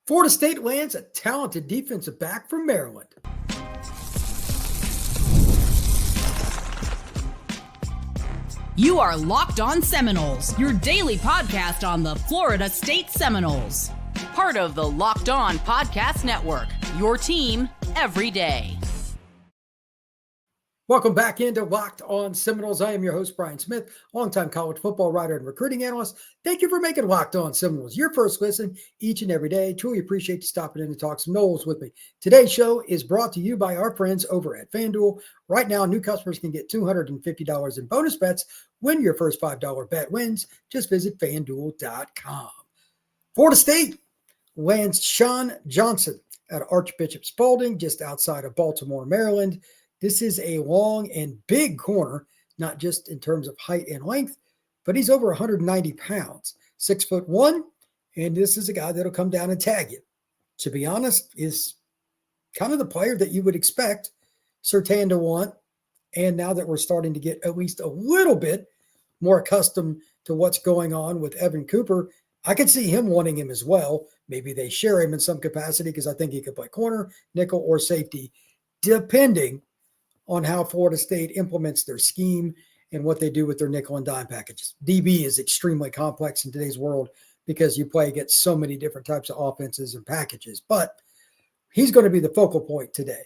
Florida State lands a talented defensive back from Maryland. You are Locked On Seminoles, your daily podcast on the Florida State Seminoles. Part of the Locked On Podcast Network, your team every day. Welcome back into Locked On Seminoles. I am your host, Brian Smith, longtime college football writer and recruiting analyst. Thank you for making Locked On Seminoles your first listen each and every day. Truly appreciate you stopping in to talk some Noles with me. Today's show is brought to you by our friends over at FanDuel. Right now, new customers can get $250 in bonus bets when your first $5 bet wins. Just visit FanDuel.com. Florida State lands Sean Johnson at Archbishop Spalding, just outside of Baltimore, Maryland. This is a long and big corner, not just in terms of height and length, but he's over 190 pounds, 6'1", and this is a guy that'll come down and tag you. To be honest, is kind of the player that you would expect Surtain to want, and now that we're starting to get at least a little bit more accustomed to what's going on with Evan Cooper, I could see him wanting him as well. Maybe they share him in some capacity because I think he could play corner, nickel, or safety, depending on how Florida State implements their scheme and what they do with their nickel and dime packages. DB is extremely complex in today's world because you play against so many different types of offenses and packages, but he's going to be the focal point today.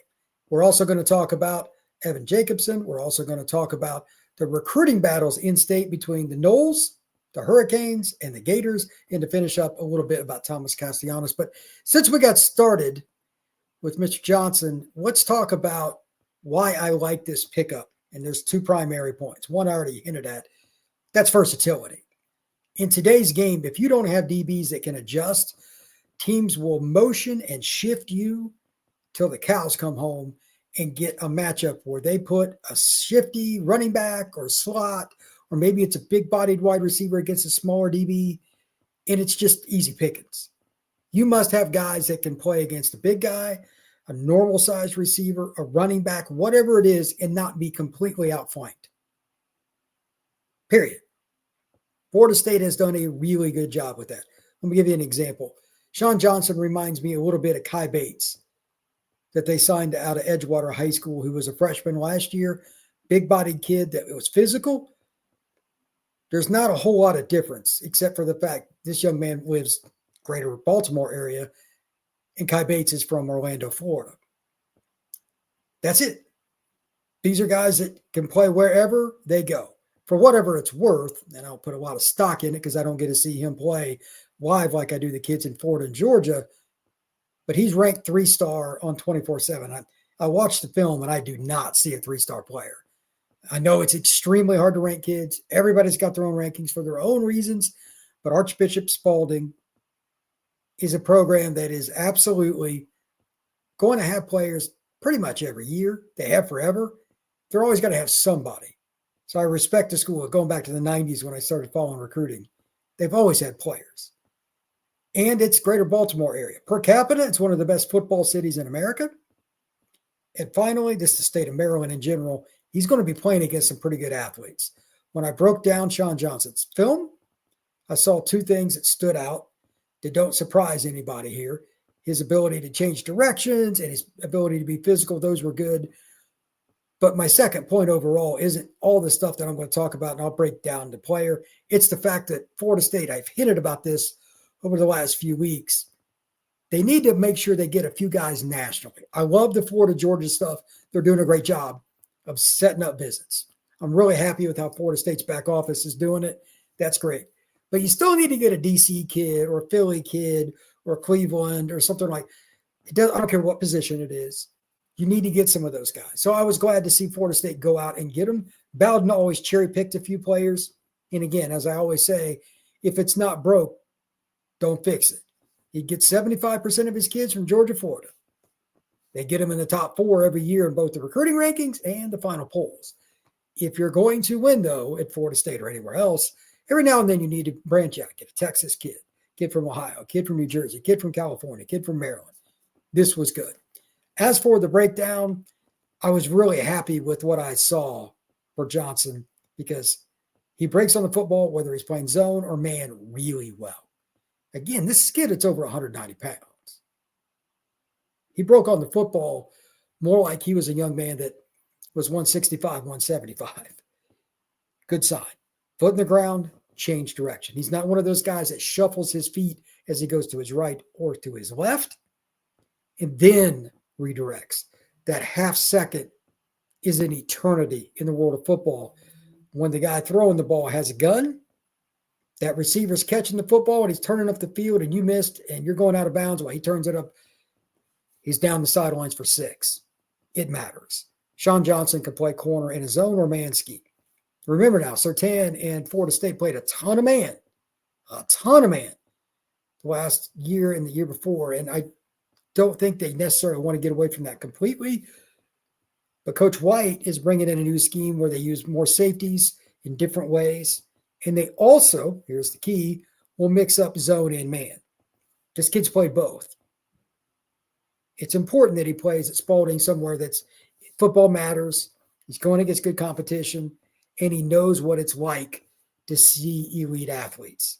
We're also going to talk about Evan Jacobson. We're also going to talk about the recruiting battles in state between the Noles, the Hurricanes, and the Gators, and to finish up a little bit about Thomas Castellanos. But since we got started with Mr. Johnson, let's talk about why I like this pickup. And there's two primary points. One I already hinted at. That's versatility. In today's game, if you don't have DBs that can adjust, teams will motion and shift you till the cows come home and get a matchup where they put a shifty running back or slot, or maybe it's a big-bodied wide receiver against a smaller DB, and it's just easy pickings. You must have guys that can play against a big guy, a normal-sized receiver, a running back, whatever it is, and not be completely outflanked. Period. Florida State has done a really good job with that. Let me give you an example. Sean Johnson reminds me a little bit of Kai Bates that they signed out of Edgewater High School, who was a freshman last year, big-bodied kid that was physical. There's not a whole lot of difference, except for the fact this young man lives greater Baltimore area, and Kai Bates is from Orlando, Florida. That's it. These are guys that can play wherever they go. For whatever it's worth, and I'll put a lot of stock in it because I don't get to see him play live like I do the kids in Florida and Georgia, but he's ranked 3-star on 24/7. I watched the film, and I do not see a 3-star player. I know it's extremely hard to rank kids. Everybody's got their own rankings for their own reasons, but Archbishop Spalding is a program that is absolutely going to have players pretty much every year. They have forever. They're always going to have somebody. So I respect the school. Going back to the 90s when I started following recruiting, they've always had players. And it's greater Baltimore area. Per capita, it's one of the best football cities in America. And finally, this is the state of Maryland in general. He's going to be playing against some pretty good athletes. When I broke down Sean Johnson's film, I saw two things that stood out that don't surprise anybody here. His ability to change directions and his ability to be physical, those were good. But my second point overall isn't all the stuff that I'm going to talk about, and I'll break down the player. It's the fact that Florida State, I've hinted about this over the last few weeks, they need to make sure they get a few guys nationally. I love the Florida-Georgia stuff. They're doing a great job of setting up visits. I'm really happy with how Florida State's back office is doing it. That's great. But you still need to get a DC kid or a Philly kid or Cleveland or something like that. I don't care what position it is. You need to get some of those guys. So I was glad to see Florida State go out and get them. Bowden always cherry-picked a few players. And again, as I always say, if it's not broke, don't fix it. He gets 75% of his kids from Georgia, Florida. They get them in the top 4 every year in both the recruiting rankings and the final polls. If you're going to win, though, at Florida State or anywhere else, every now and then you need to branch out. Get a Texas kid from Ohio, kid from New Jersey, kid from California, kid from Maryland. This was good. As for the breakdown, I was really happy with what I saw for Johnson because he breaks on the football, whether he's playing zone or man, really well. Again, this kid, it's over 190 pounds. He broke on the football more like he was a young man that was 165, 175. Good sign. Foot in the ground, change direction. He's not one of those guys that shuffles his feet as he goes to his right or to his left and then redirects. That half second is an eternity in the world of football. When the guy throwing the ball has a gun, that receiver's catching the football and he's turning up the field and you missed and you're going out of bounds while he turns it up, he's down the sidelines for 6. It matters. Sean Johnson can play corner in his zone or man scheme. Remember now, Surtain and Florida State played a ton of man the last year and the year before. And I don't think they necessarily want to get away from that completely. But Coach White is bringing in a new scheme where they use more safeties in different ways. And they also, here's the key, will mix up zone and man. This kid's played both. It's important that he plays at Spalding somewhere that's football matters. He's going against good competition, and he knows what it's like to see elite athletes.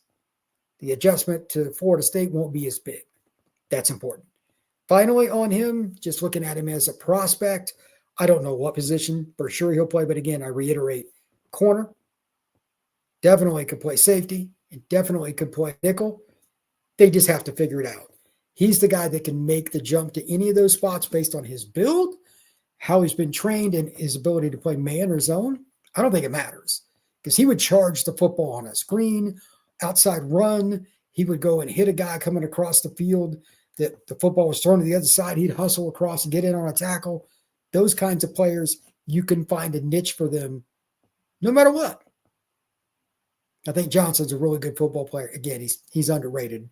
The adjustment to Florida State won't be as big. That's important. Finally, on him, just looking at him as a prospect, I don't know what position for sure he'll play, but again, I reiterate, corner, definitely could play safety, and definitely could play nickel. They just have to figure it out. He's the guy that can make the jump to any of those spots based on his build, how he's been trained, and his ability to play man or zone. I don't think it matters because he would charge the football on a screen, outside run. He would go and hit a guy coming across the field that the football was thrown to the other side. He'd hustle across and get in on a tackle. Those kinds of players, you can find a niche for them no matter what. I think Johnson's a really good football player. Again, he's underrated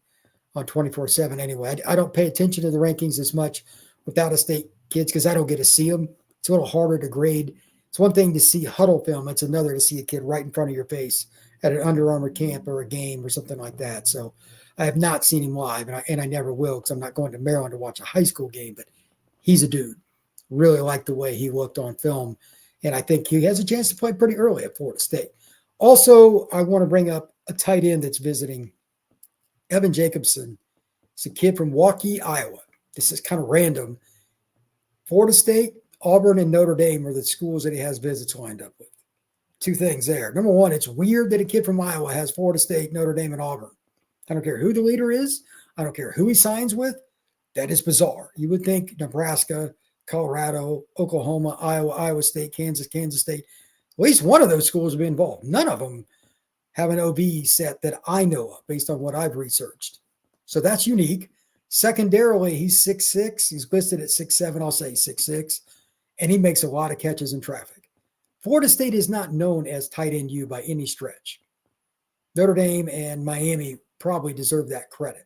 on 24/7 anyway. I don't pay attention to the rankings as much with out-of-state kids because I don't get to see them. It's a little harder to grade. It's one thing to see huddle film. It's another to see a kid right in front of your face at an Under Armour camp or a game or something like that. So I have not seen him live, and I never will because I'm not going to Maryland to watch a high school game, but he's a dude. Really like the way he looked on film, and I think he has a chance to play pretty early at Florida State. Also, I want to bring up a tight end that's visiting, Evan Jacobson. It's a kid from Waukee, Iowa. This is kind of random. Florida State, Auburn, and Notre Dame are the schools that he has visits lined up with. 2 things there. Number one, it's weird that a kid from Iowa has Florida State, Notre Dame, and Auburn. I don't care who the leader is. I don't care who he signs with. That is bizarre. You would think Nebraska, Colorado, Oklahoma, Iowa, Iowa State, Kansas State, at least one of those schools will be involved. None of them have an OB set that I know of based on what I've researched. So that's unique. Secondarily, he's 6'6". He's listed at 6'7". I'll say 6'6". And he makes a lot of catches in traffic. Florida State is not known as tight end U by any stretch. Notre Dame and Miami probably deserve that credit.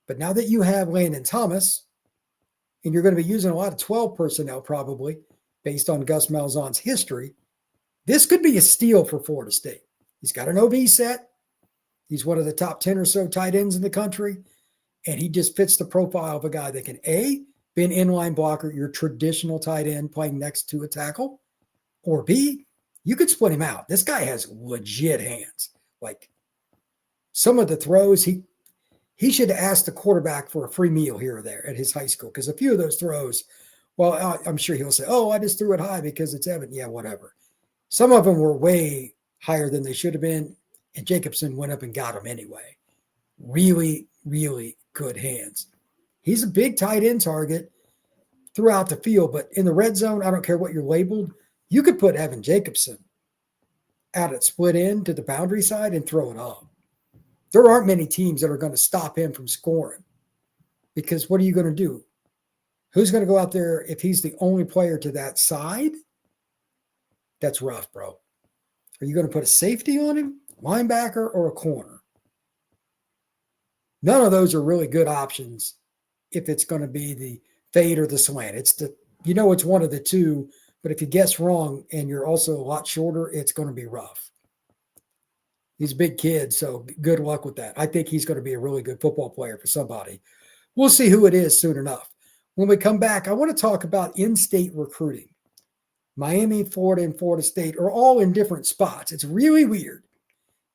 But now that you have Landon Thomas, and you're going to be using a lot of 12 personnel probably, based on Gus Malzahn's history, this could be a steal for Florida State. He's got an OB set. He's one of the top 10 or so tight ends in the country, and he just fits the profile of a guy that can, A, be an inline blocker, your traditional tight end playing next to a tackle, or B, you could split him out. This guy has legit hands. Like some of the throws, he should ask the quarterback for a free meal here or there at his high school because a few of those throws, well, I'm sure he'll say, I just threw it high because it's Evan. Yeah, whatever. Some of them were way higher than they should have been, and Jacobson went up and got them anyway. Really, really good hands. He's a big tight end target throughout the field, but in the red zone, I don't care what you're labeled, you could put Evan Jacobson out at split end to the boundary side and throw it up. There aren't many teams that are going to stop him from scoring because what are you going to do? Who's going to go out there if he's the only player to that side? That's rough, bro. Are you going to put a safety on him, linebacker, or a corner? None of those are really good options if it's going to be the fade or the slant. It's one of the two, but if you guess wrong and you're also a lot shorter, it's going to be rough. He's a big kid, so good luck with that. I think he's going to be a really good football player for somebody. We'll see who it is soon enough. When we come back, I want to talk about in-state recruiting. Miami, Florida, and Florida State are all in different spots. It's really weird.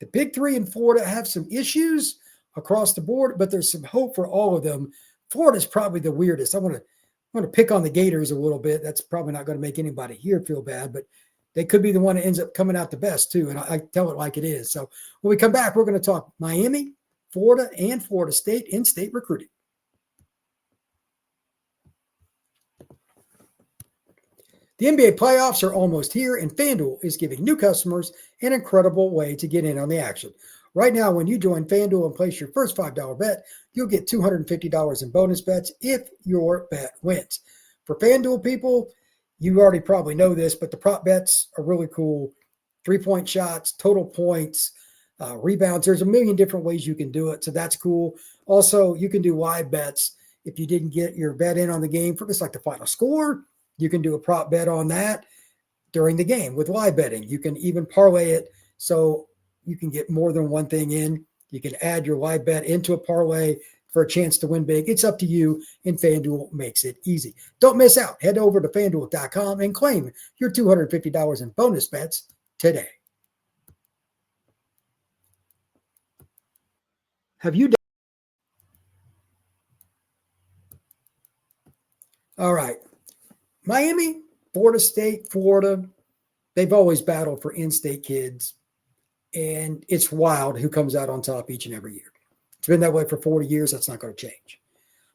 The big three in Florida have some issues across the board, but there's some hope for all of them Florida's probably the weirdest. I want to pick on the Gators a little bit. That's probably not going to make anybody here feel bad, but they could be the one that ends up coming out the best too. And I tell it like it is. So when we come back, we're going to talk Miami, Florida, and Florida State in-state recruiting. The NBA playoffs are almost here, and FanDuel is giving new customers an incredible way to get in on the action. Right now, when you join FanDuel and place your first $5 bet, you'll get $250 in bonus bets if your bet wins. For FanDuel people, you already probably know this, but the prop bets are really cool. 3-point shots, total points, rebounds. There's a million different ways you can do it, so that's cool. Also, you can do live bets. If you didn't get your bet in on the game for just like the final score, you can do a prop bet on that during the game with live betting. You can even parlay it so you can get more than one thing in. You can add your live bet into a parlay for a chance to win big. It's up to you, and FanDuel makes it easy. Don't miss out. Head over to FanDuel.com and claim your $250 in bonus bets today. Have you done? All right. Miami, Florida State, Florida, they've always battled for in-state kids, and it's wild who comes out on top each and every year. It's been that way for 40 years. That's not going to change.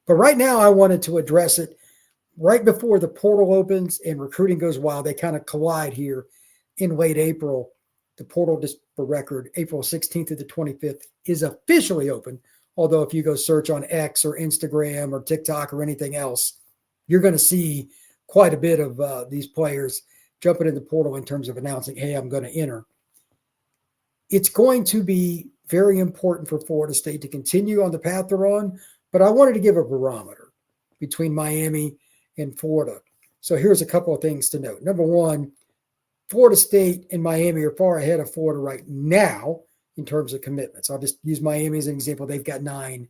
But right now, I wanted to address it right before the portal opens and recruiting goes wild. They kind of collide here in late April. The portal, just for record, April 16th to the 25th is officially open. Although if you go search on X or Instagram or TikTok or anything else, you're going to see quite a bit of these players jumping in the portal in terms of announcing, hey, I'm going to enter. It's going to be very important for Florida State to continue on the path they're on, but I wanted to give a barometer between Miami and Florida. So here's a couple of things to note. Number one, Florida State and Miami are far ahead of Florida right now in terms of commitments. I'll just use Miami as an example. They've got 9.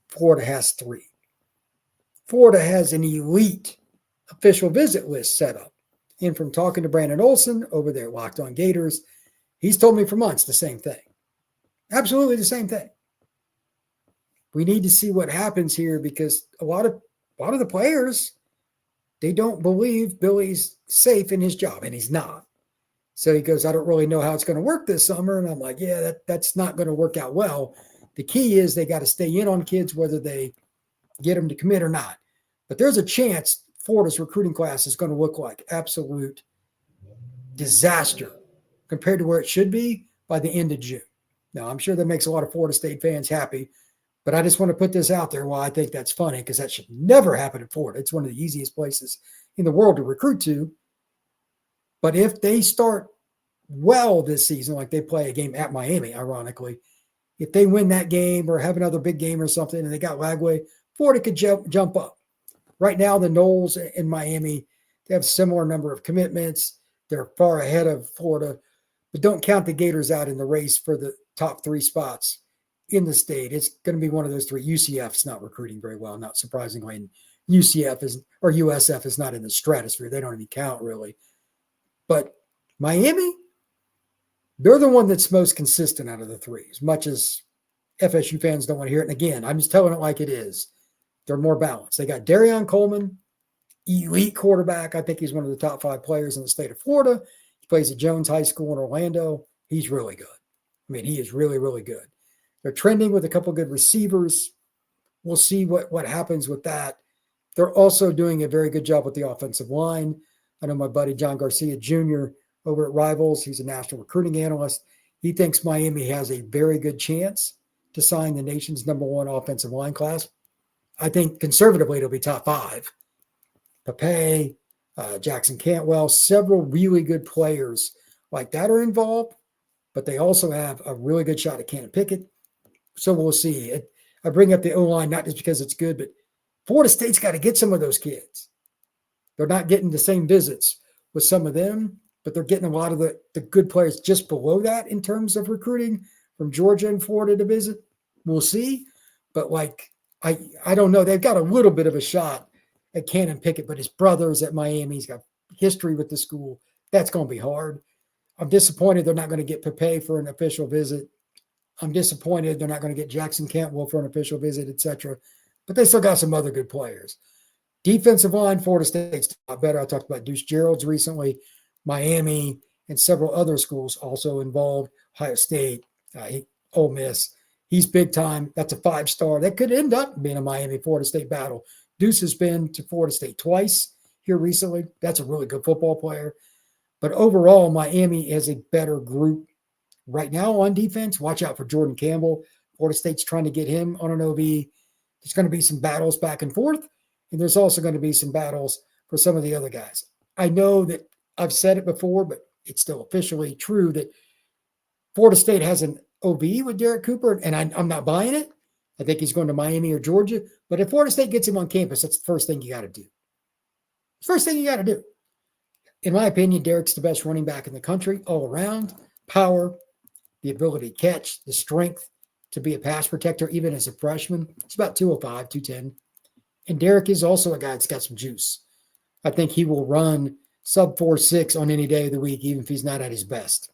Florida has 3. Florida has an elite official visit list set up. And from talking to Brandon Olson over there at Locked On Gators, he's told me for months the same thing. Absolutely the same thing. We need to see what happens here because a lot of the players, they don't believe Billy's safe in his job, and he's not. So he goes, I don't really know how it's going to work this summer. And I'm like, yeah, that's not going to work out well. The key is they got to stay in on kids, whether they get them to commit or not. But there's a chance Florida's recruiting class is going to look like absolute disaster compared to where it should be by the end of June. Now, I'm sure that makes a lot of Florida State fans happy, but I just want to put this out there while I think that's funny because that should never happen in Florida. It's one of the easiest places in the world to recruit to. But if they start well this season, like they play a game at Miami, ironically, if they win that game or have another big game or something and they got Lagway, Florida could jump up. Right now, the Noles in Miami, they have a similar number of commitments. They're far ahead of Florida, but don't count the Gators out in the race for the top 3 spots in the state. It's going to be one of those 3. UCF's not recruiting very well, not surprisingly, and USF is not in the stratosphere. They don't even count really. But Miami, they're the one that's most consistent out of the 3, as much as FSU fans don't want to hear it. And again, I'm just telling it like it is. They're more balanced. They got Darion Coleman, elite quarterback. I think he's one of the top 5 players in the state of Florida. He plays at Jones High School in Orlando. He's really good. I mean, he is really, really good. They're trending with a couple of good receivers. We'll see what happens with that. They're also doing a very good job with the offensive line. I know my buddy John Garcia Jr. over at Rivals, he's a national recruiting analyst. He thinks Miami has a very good chance to sign the nation's #1 offensive line class. I think conservatively it'll be top 5. Pepe, Jackson Cantwell, several really good players like that are involved, but they also have a really good shot at Cannon Pickett. So we'll see. I bring up the O-line not just because it's good, but Florida State's got to get some of those kids. They're not getting the same visits with some of them, but they're getting a lot of the good players just below that in terms of recruiting from Georgia and Florida to visit. We'll see. But I don't know. They've got a little bit of a shot at Cannon Pickett, but his brother's at Miami. He's got history with the school. That's going to be hard. I'm disappointed they're not going to get Pepe for an official visit. I'm disappointed they're not going to get Jackson Cantwell for an official visit, etc. but they still got some other good players. Defensive line, Florida State's a lot better. I talked about Deuce Gerald's recently, Miami, and several other schools also involved. Ohio State, Ole Miss. He's big time. That's a 5-star. That could end up being a Miami-Florida State battle. Deuce has been to Florida State twice here recently. That's a really good football player. But overall, Miami has a better group right now on defense. Watch out for Jordan Campbell. Florida State's trying to get him on an OB. There's going to be some battles back and forth, and there's also going to be some battles for some of the other guys. I know that I've said it before, but it's still officially true that Florida State has an OB with Derek Cooper, and I'm not buying it. I think he's going to Miami or Georgia. But if Florida State gets him on campus, that's the first thing you got to do. First thing you got to do. In my opinion, Derek's the best running back in the country all around. Power, the ability to catch, the strength to be a pass protector, even as a freshman. It's about 205, 210. And Derek is also a guy that's got some juice. I think he will run sub 4.6 on any day of the week, even if he's not at his best.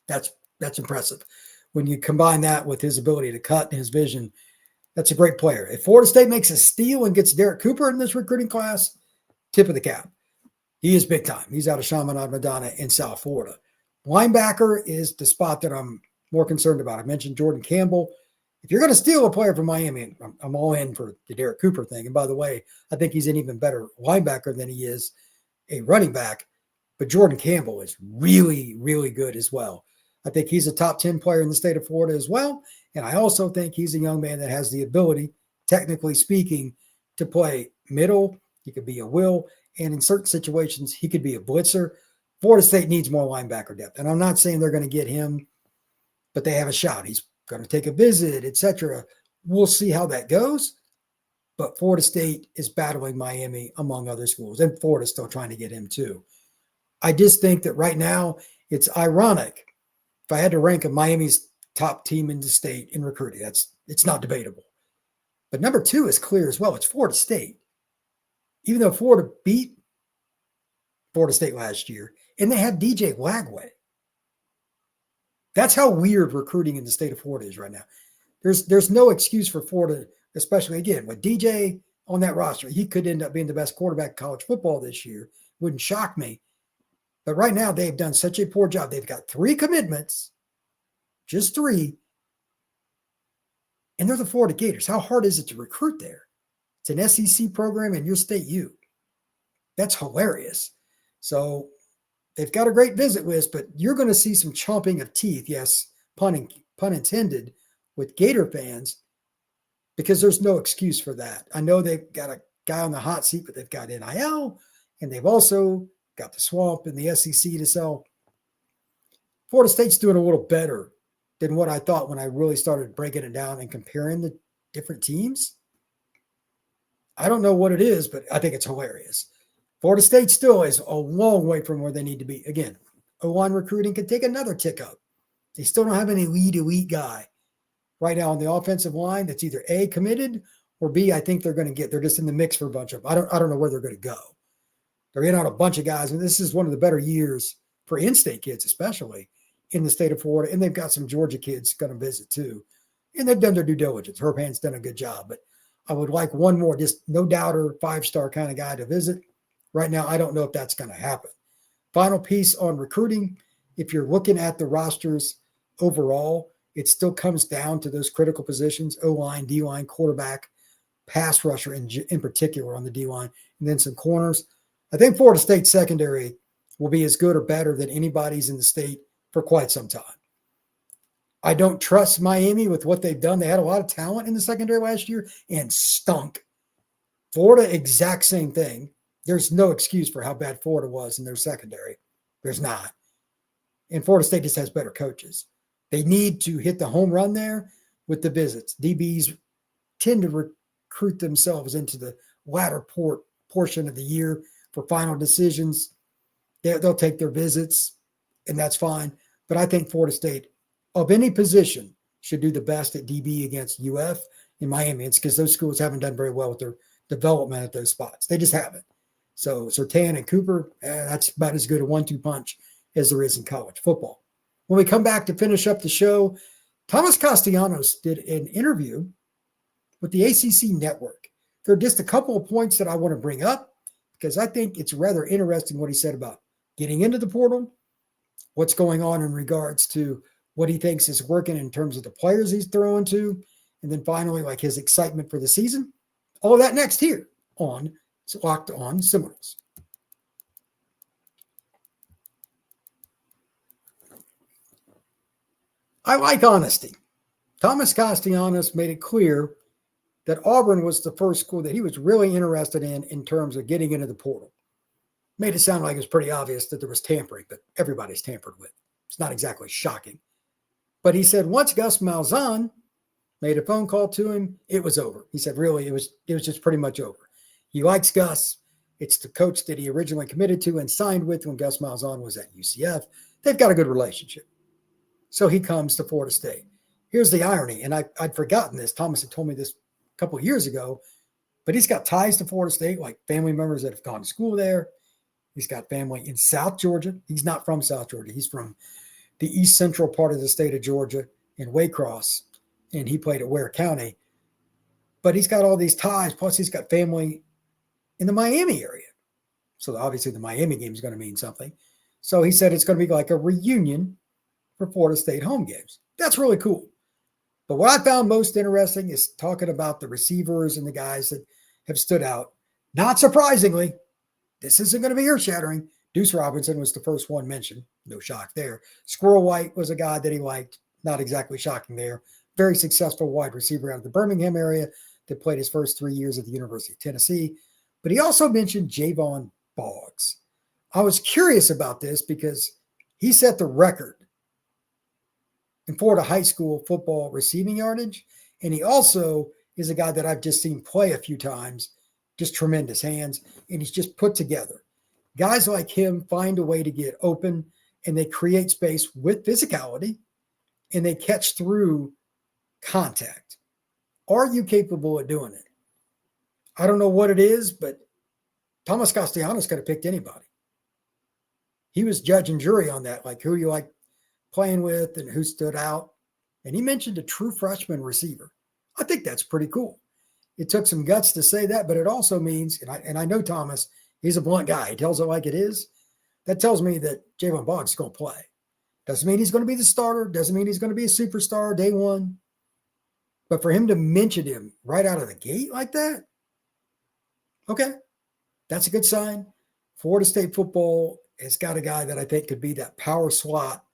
That's impressive. When you combine that with his ability to cut and his vision, that's a great player. If Florida State makes a steal and gets Derek Cooper in this recruiting class, tip of the cap. He is big time. He's out of Chaminade Madonna in South Florida. Linebacker is the spot that I'm more concerned about. I mentioned Jordan Campbell. If you're going to steal a player from Miami, I'm all in for the Derek Cooper thing. And by the way, I think he's an even better linebacker than he is a running back. But Jordan Campbell is really, really good as well. I think he's a top 10 player in the state of Florida as well. And I also think he's a young man that has the ability, technically speaking, to play middle. He could be a will. And in certain situations, he could be a blitzer. Florida State needs more linebacker depth. And I'm not saying they're going to get him, but they have a shot. He's going to take a visit, etc. We'll see how that goes. But Florida State is battling Miami among other schools. And Florida's still trying to get him too. I just think that right now it's ironic. If I had to rank Miami's top team in the state in recruiting, it's not debatable. But number 2 is clear as well. It's Florida State. Even though Florida beat Florida State last year, and they had DJ Lagway. That's how weird recruiting in the state of Florida is right now. There's no excuse for Florida, especially, again, with DJ on that roster. He could end up being the best quarterback in college football this year. Wouldn't shock me. But right now, they've done such a poor job. They've got 3 commitments, just 3, and they're the Florida Gators. How hard is it to recruit there? It's an SEC program in your state U. That's hilarious. So they've got a great visit list, but you're going to see some chomping of teeth, yes, pun intended, with Gator fans, because there's no excuse for that. I know they've got a guy on the hot seat, but they've got NIL, and they've also got the swamp in the SEC to sell. Florida State's doing a little better than what I thought when I really started breaking it down and comparing the different teams. I don't know what it is, but I think it's hilarious. Florida State still is a long way from where they need to be. Again, O-line recruiting could take another tick up. They still don't have an elite guy right now on the offensive line that's either A, committed, or B, I think they're just in the mix for a bunch of them. I don't know where they're going to go. They're in on a bunch of guys, and this is one of the better years for in-state kids, especially in the state of Florida. And they've got some Georgia kids going to visit too. And they've done their due diligence. Herb Hand's done a good job, but I would like one more, just no doubter, 5-star kind of guy to visit. Right now, I don't know if that's going to happen. Final piece on recruiting. If you're looking at the rosters overall, it still comes down to those critical positions: O-line, D-line, quarterback, pass rusher in particular on the D-line, and then some corners. I think Florida State secondary will be as good or better than anybody's in the state for quite some time. I don't trust Miami with what they've done. They had a lot of talent in the secondary last year and stunk. Florida, exact same thing. There's no excuse for how bad Florida was in their secondary. There's not. And Florida State just has better coaches. They need to hit the home run there with the visits. DBs tend to recruit themselves into the latter portion of the year for final decisions. They'll take their visits, and that's fine. But I think Florida State, of any position, should do the best at DB against UF and Miami. It's because those schools haven't done very well with their development at those spots. They just haven't. So Surtain and Cooper, that's about as good a 1-2 punch as there is in college football. When we come back to finish up the show, Thomas Castellanos did an interview with the ACC Network. There are just a couple of points that I want to bring up because I think it's rather interesting what he said about getting into the portal, what's going on in regards to what he thinks is working in terms of the players he's throwing to, and then finally, like his excitement for the season. All of that next here on Locked On Seminoles. I like honesty. Thomas Castellanos made it clear that Auburn was the first school that he was really interested in terms of getting into the portal. Made it sound like it was pretty obvious that there was tampering, but everybody's tampered with. It's not exactly shocking. But he said once Gus Malzahn made a phone call to him, it was over. He said really it was just pretty much over. He likes Gus. It's the coach that he originally committed to and signed with when Gus Malzahn was at UCF. They've got a good relationship. So he comes to Florida State. Here's the irony, and I'd forgotten this. Thomas had told me this a couple of years ago, but he's got ties to Florida State, like family members that have gone to school there. He's got family in South Georgia. He's not from South Georgia. He's from the east central part of the state of Georgia in Waycross, and he played at Ware County. But he's got all these ties, plus he's got family in the Miami area. So obviously the Miami game is going to mean something. So he said it's going to be like a reunion for Florida State home games. That's really cool. But what I found most interesting is talking about the receivers and the guys that have stood out. Not surprisingly, this isn't going to be earth-shattering. Deuce Robinson was the first one mentioned. No shock there. Squirrel White was a guy that he liked. Not exactly shocking there. Very successful wide receiver out of the Birmingham area that played his first 3 years at the University of Tennessee. But he also mentioned Javon Boggs. I was curious about this because he set the record in Florida high school football receiving yardage. And he also is a guy that I've just seen play a few times, just tremendous hands, and he's just put together. Guys like him find a way to get open, and they create space with physicality, and they catch through contact. Are you capable of doing it? I don't know what it is, but Thomas Castellanos could have picked anybody. He was judge and jury on that, like who you like playing with and who stood out. And he mentioned a true freshman receiver. I think that's pretty cool. It took some guts to say that, but it also means, and I know Thomas, he's a blunt guy. He tells it like it is. That tells me that Javon Boggs is going to play. Doesn't mean he's going to be the starter. Doesn't mean he's going to be a superstar day one. But for him to mention him right out of the gate like that, okay, that's a good sign. Florida State football has got a guy that I think could be that power slot.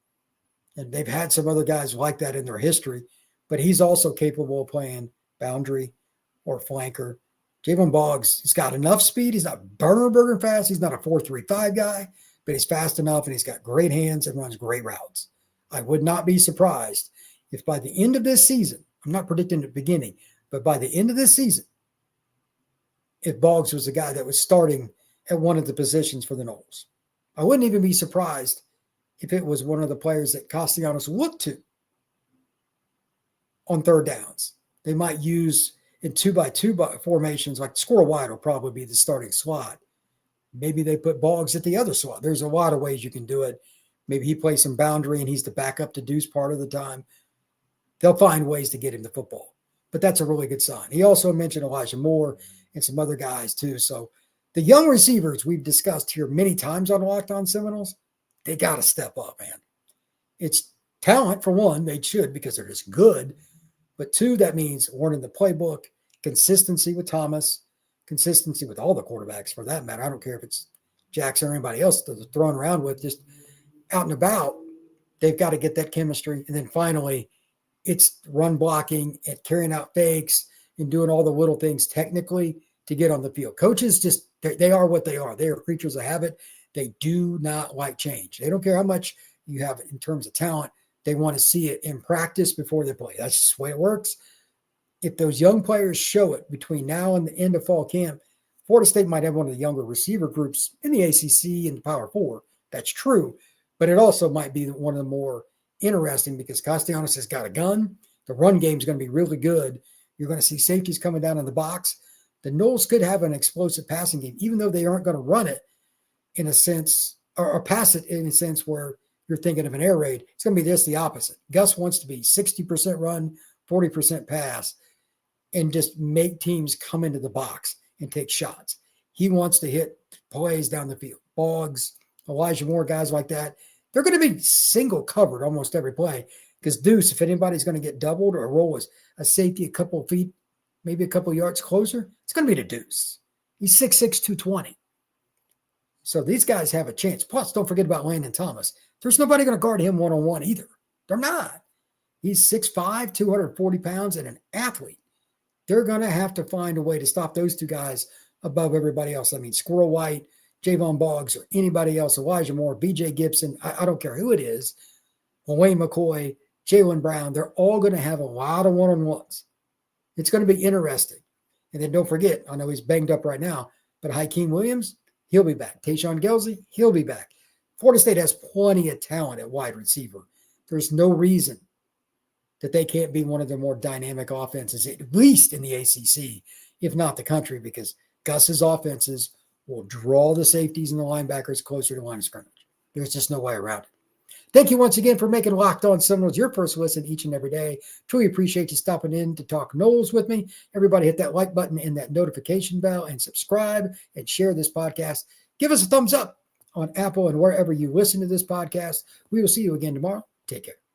And they've had some other guys like that in their history, but he's also capable of playing boundary or flanker. Javon Boggs, he's got enough speed. He's not burger fast. He's not a 4.35 guy, but he's fast enough and he's got great hands and runs great routes. I would not be surprised if by the end of this season, I'm not predicting the beginning, but by the end of this season, if Boggs was a guy that was starting at one of the positions for the Noles. I wouldn't even be surprised if it was one of the players that Castellanos looked to on third downs. They might use in 2x2 formations, like Squirrel White will probably be the starting slot. Maybe they put Boggs at the other slot. There's a lot of ways you can do it. Maybe he plays some boundary and he's the backup to Deuce part of the time. They'll find ways to get him the football. But that's a really good sign. He also mentioned Elijah Moore and some other guys too. So the young receivers we've discussed here many times on Locked On Seminoles, they got to step up, man. It's talent, for one. They should because they're just good. But two, that means learning the playbook, consistency with Thomas, consistency with all the quarterbacks for that matter. I don't care if it's Jackson or anybody else that they're throwing around with, just out and about. They've got to get that chemistry. And then finally, it's run blocking and carrying out fakes and doing all the little things technically to get on the field. Coaches just, they are what they are. They are creatures of habit. They do not like change. They don't care how much you have in terms of talent. They want to see it in practice before they play. That's just the way it works. If those young players show it between now and the end of fall camp, Florida State might have one of the younger receiver groups in the ACC and the Power Four. That's true. But it also might be one of the more interesting because Castellanos has got a gun. The run game is going to be really good. You're going to see safeties coming down in the box. The Noles could have an explosive passing game, even though they aren't going to run it in a sense, or pass it in a sense where you're thinking of an air raid. It's going to be just the opposite. Gus wants to be 60% run, 40% pass. and just make teams come into the box and take shots. He wants to hit plays down the field. Boggs, Elijah Moore, guys like that. They're going to be single covered almost every play because Deuce, if anybody's going to get doubled or roll a safety a couple of feet, maybe a couple of yards closer, it's going to be the Deuce. He's 6'6", 220. So these guys have a chance. Plus, don't forget about Landon Thomas. There's nobody going to guard him one-on-one either. They're not. He's 6'5", 240 pounds, and an athlete. They're going to have to find a way to stop those two guys above everybody else. I mean, Squirrel White, Javon Boggs, or anybody else, Elijah Moore, B.J. Gibson, I don't care who it is, Wayne McCoy, Jaylen Brown, they're all going to have a lot of one-on-ones. It's going to be interesting. And then don't forget, I know he's banged up right now, but Hakeem Williams, he'll be back. Tayshaun Gelsey, he'll be back. Florida State has plenty of talent at wide receiver. There's no reason that they can't be one of the more dynamic offenses, at least in the ACC, if not the country, because Gus's offenses will draw the safeties and the linebackers closer to line of scrimmage. There's just no way around it. Thank you once again for making Locked On Seminoles your first listen each and every day. Truly appreciate you stopping in to talk Noles with me. Everybody hit that like button and that notification bell and subscribe and share this podcast. Give us a thumbs up on Apple and wherever you listen to this podcast. We will see you again tomorrow. Take care.